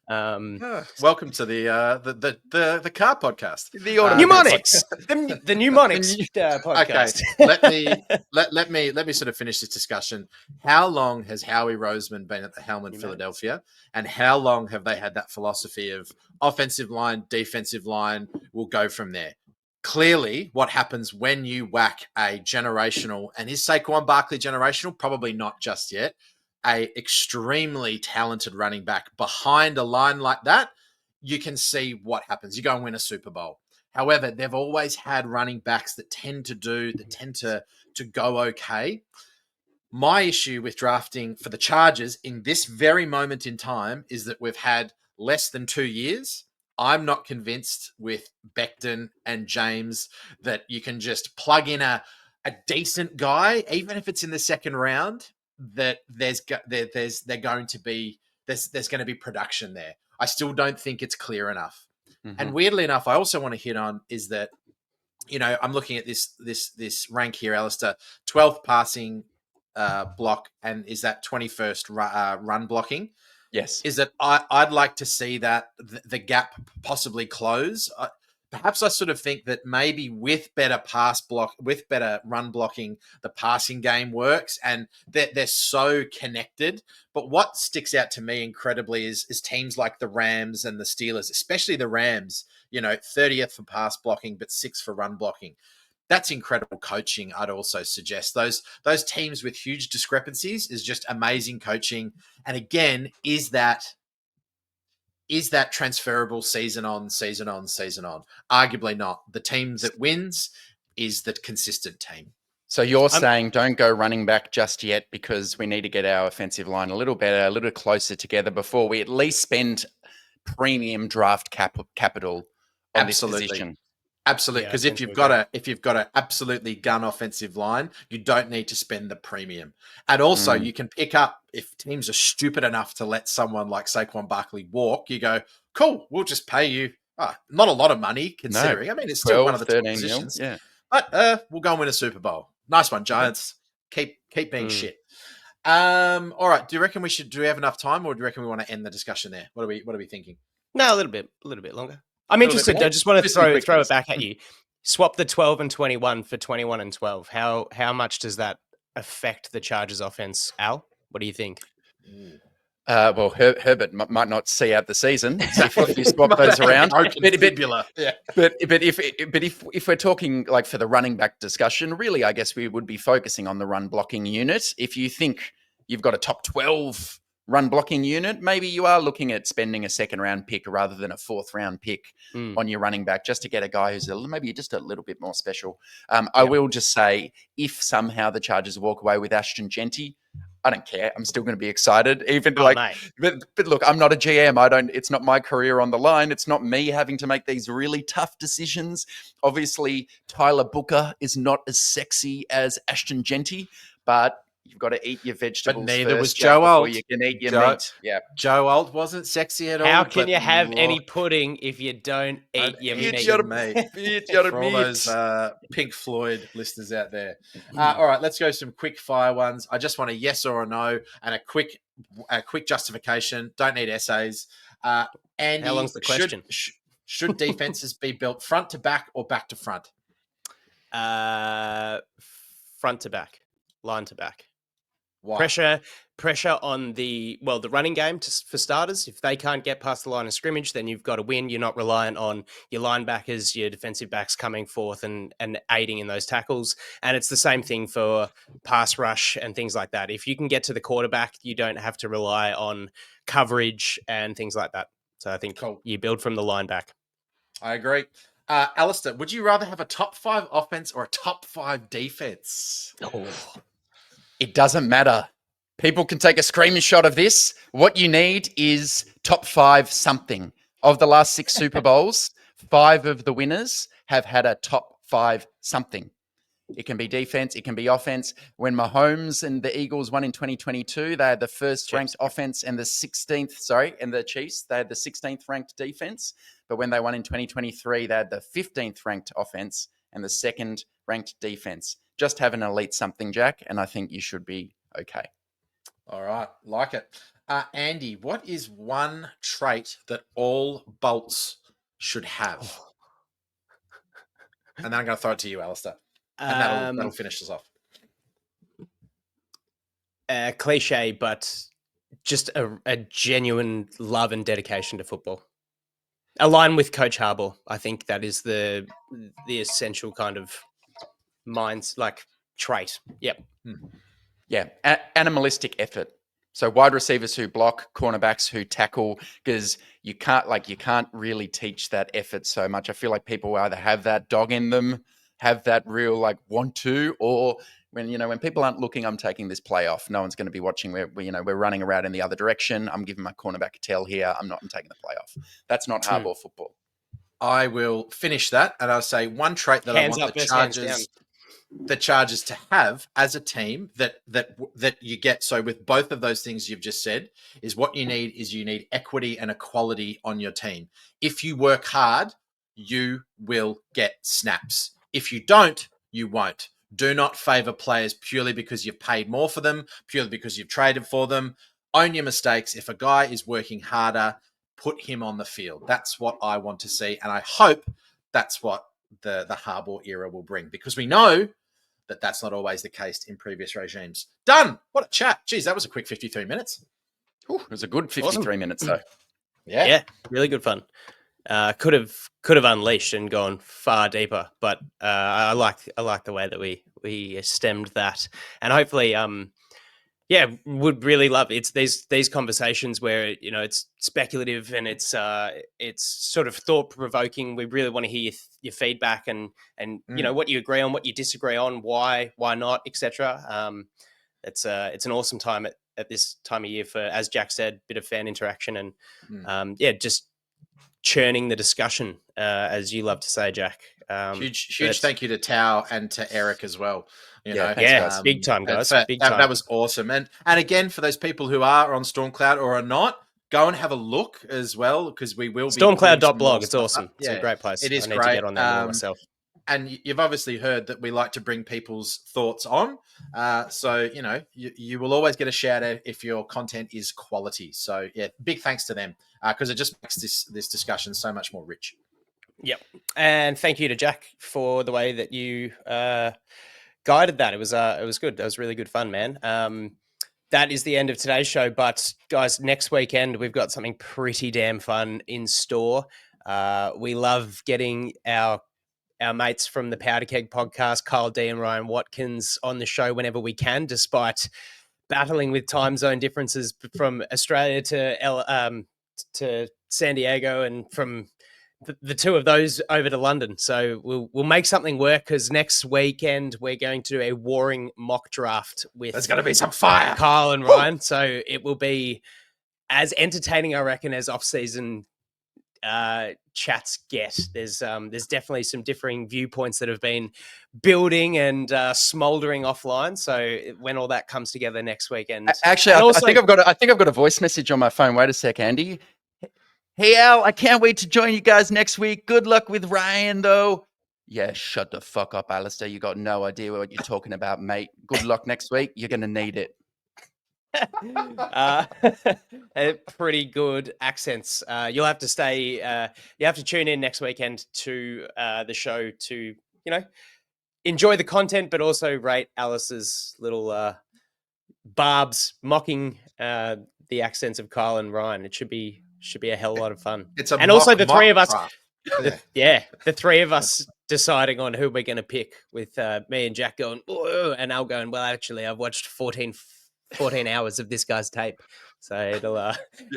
Welcome to the car podcast. The auto Mnemonics, the Mnemonics podcast. Okay, let me sort of finish this discussion. How long has Howie Roseman been at the helm in Philadelphia, and how long have they had that philosophy of offensive line, defensive line? We'll go from there. Clearly, what happens when you whack a generational, and is Saquon Barkley generational? Probably not just yet. A extremely talented running back behind a line like that, you can see what happens. You go and win a Super Bowl. However, they've always had running backs that tend to go okay. My issue with drafting for the Chargers in this very moment in time is that we've had less than 2 years. I'm not convinced with Becton and James that you can just plug in a decent guy, even if it's in the second round, that there's going to be production there. I still don't think it's clear enough. Mm-hmm. And weirdly enough, I also want to hit on is that, I'm looking at this rank here, Alistair, 12th passing block, and is that 21st run blocking? Yes. Is that I'd like to see that the gap possibly close. Perhaps I sort of think that maybe with better run blocking, the passing game works, and they're so connected. But what sticks out to me incredibly is teams like the Rams and the Steelers, especially the Rams, 30th for pass blocking, but 6th for run blocking. That's incredible coaching. I'd also suggest those teams with huge discrepancies is just amazing coaching. And again, is that transferable season on, season on, season on? Arguably not. The team that wins is the consistent team. So you're saying don't go running back just yet because we need to get our offensive line a little better, a little closer together before we at least spend premium draft capital on this position. Absolutely, because if you've got a absolutely gun offensive line, you don't need to spend the premium. And also, you can pick up if teams are stupid enough to let someone like Saquon Barkley walk, you go, cool, we'll just pay you not a lot of money considering. I mean, it's still one of the top 13 mil. positions. Yeah. But we'll go and win a Super Bowl. Nice one, Giants. Keep being shit. All right. Do we have enough time, or do you reckon we want to end the discussion there? What are we thinking? No, a little bit longer. I'm interested. I just want to throw it back at you. Swap the 12 and 21 for 21 and 12. How much does that affect the Chargers offense, Al? What do you think? Well, Herbert might not see out the season if you swap those around. But if we're talking like for the running back discussion, really, I guess we would be focusing on the run blocking unit. If you think you've got a top 12 run blocking unit, maybe you are looking at spending a second round pick rather than a fourth round pick on your running back, just to get a guy who's maybe just a little bit more special. I will just say, if somehow the Chargers walk away with Ashton Genty, I don't care. I'm still going to be excited. But look, I'm not a GM. It's not my career on the line. It's not me having to make these really tough decisions. Obviously, Tyler Booker is not as sexy as Ashton Genty, but you've got to eat your vegetables. But neither was Joe Joe Alt. Alt. You can eat your meat. Yeah. Joe Alt wasn't sexy at all. How can you have any pudding if you don't eat your meat? For all those Pink Floyd listeners out there. All right, let's go some quick fire ones. I just want a yes or a no and a quick justification. Don't need essays. Andy, how long's the question? Should defenses be built front to back or back to front? Front to back, line to back. Why? Pressure on the running game for starters. If they can't get past the line of scrimmage, then you've got to win. You're not reliant on your linebackers, your defensive backs coming forth and aiding in those tackles. And it's the same thing for pass rush and things like that. If you can get to the quarterback, you don't have to rely on coverage and things like that. So I think you build from the line back. I agree. Alistair, would you rather have a top 5 offense or a top 5 defense? It doesn't matter. People can take a screenshot of this. What you need is top 5 something. Of the last 6 Super Bowls, 5 of the winners have had a top 5 something. It can be defense, it can be offense. When Mahomes and the Eagles won in 2022, they had the first ranked offense and the 16th, and the Chiefs, they had the 16th ranked defense. But when they won in 2023, they had the 15th ranked offense and the 2nd ranked defense. Just have an elite something, Jack, and I think you should be okay. All right, like it. Andy, what is one trait that all bolts should have? And then I'm going to throw it to you, Alistair. And that'll finish us off. Cliche, but just a genuine love and dedication to football. Align with Coach Harbaugh. I think that is the essential kind of trait. Yep. Yeah, animalistic effort. So wide receivers who block, cornerbacks who tackle, because you can't really teach that effort so much. I feel like people either have that dog in them, have that real want to, or when people aren't looking, I'm taking this play off. No one's going to be watching. We're running around in the other direction. I'm giving my cornerback a tell here. I'm taking the play off. That's not Harbaugh football. I will finish that, and I'll say one trait that I want the Chargers to have as a team that you get. So with both of those things you've just said, is what you need equity and equality on your team. If you work hard, you will get snaps. If you don't, you won't. Do not favor players purely because you've paid more for them, purely because you've traded for them. Own your mistakes. If a guy is working harder, put him on the field. That's what I want to see. And I hope that's what the Harbaugh era will bring, because we know that that's not always the case in previous regimes. Done. What a chat. Geez, that was a quick 53 minutes. Ooh, it was a good 53 minutes though. Yeah, really good fun. Could have unleashed and gone far deeper, but I like the way that we stemmed that, and hopefully, would really love it. It's these conversations where it's speculative and it's sort of thought provoking. We really want to hear your feedback and what you agree on, what you disagree on, why not, etc. It's an awesome time at this time of year for, as Jack said, bit of fan interaction and just churning the discussion, as you love to say, Jack. Huge thank you to Tao and to Eric as well. You Yeah, know, thanks, Yeah, guys. big time, guys. That, Big that- time. that was awesome. And again, for those people who are on Stormcloud or are not, go and have a look as well, because we will be putting some more Stormcloud.blog. It's stuff awesome. up. It's a Yeah, great place. it is I need great. to get on there more myself. And you've obviously heard that we like to bring people's thoughts on. So, you know, you will always get a shout out if your content is quality. So, yeah, big thanks to them, because it just makes this discussion so much more rich. Yep. And thank you to Jack for the way that you guided that. It was good. That was really good fun, man. That is the end of today's show. But guys, next weekend we've got something pretty damn fun in store. We love getting our mates from the Powder Keg podcast, Kyle D and Ryan Watkins, on the show whenever we can, despite battling with time zone differences from Australia to San Diego, and from the two of those over to London. So we'll make something work, because next weekend we're going to do a warring mock draft with There's going to be some fire. Kyle and Ryan. So it will be as entertaining, I reckon, as off-season chats get. There's definitely some differing viewpoints that have been building and smoldering offline. So when all that comes together next weekend, Actually, I think I've got a voice message on my phone. Wait a sec, Andy. Hey Al, I can't wait to join you guys next week. Good luck with Ryan, though. Yeah, shut the fuck up, Alistair. You got no idea what you're talking about, mate. Good luck next week. You're gonna need it. Pretty good accents. You'll have to stay. You have to tune in next weekend to the show to, enjoy the content, but also rate Alice's little barbs mocking the accents of Kyle and Ryan. It should be a hell of a lot of fun. And also the three of us. draft. The three of us deciding on who we're going to pick, with me and Jack going, "Whoa," and Al going, "Well, actually, I've watched 14 hours of this guy's tape." So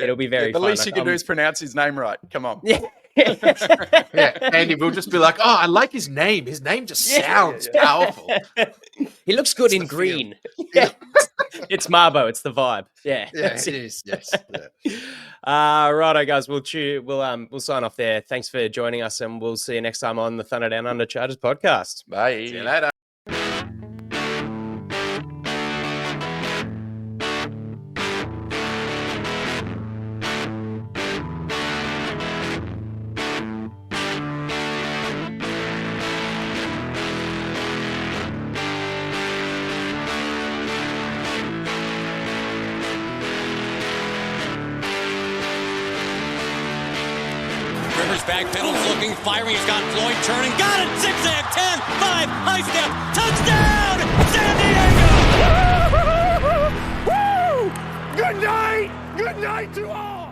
it'll be very The fun. least you can do is pronounce his name right. Come on. Yeah. Yeah, Andy, we'll just be like, "Oh, I like his name. His name just sounds powerful." He looks good in green. Yeah. It's Marbo. It's the vibe. Yeah. Yeah, it is. Yes. Yeah. Righto, guys. We'll sign off there. Thanks for joining us, and we'll see you next time on the Thunder Down Under Chargers podcast. Bye. See you later. Rivers backpedals, looking, firing. He's got Floyd turning. Got it! Zigzag, 10, 5, high step, touchdown! San Diego! Good night! Good night to all!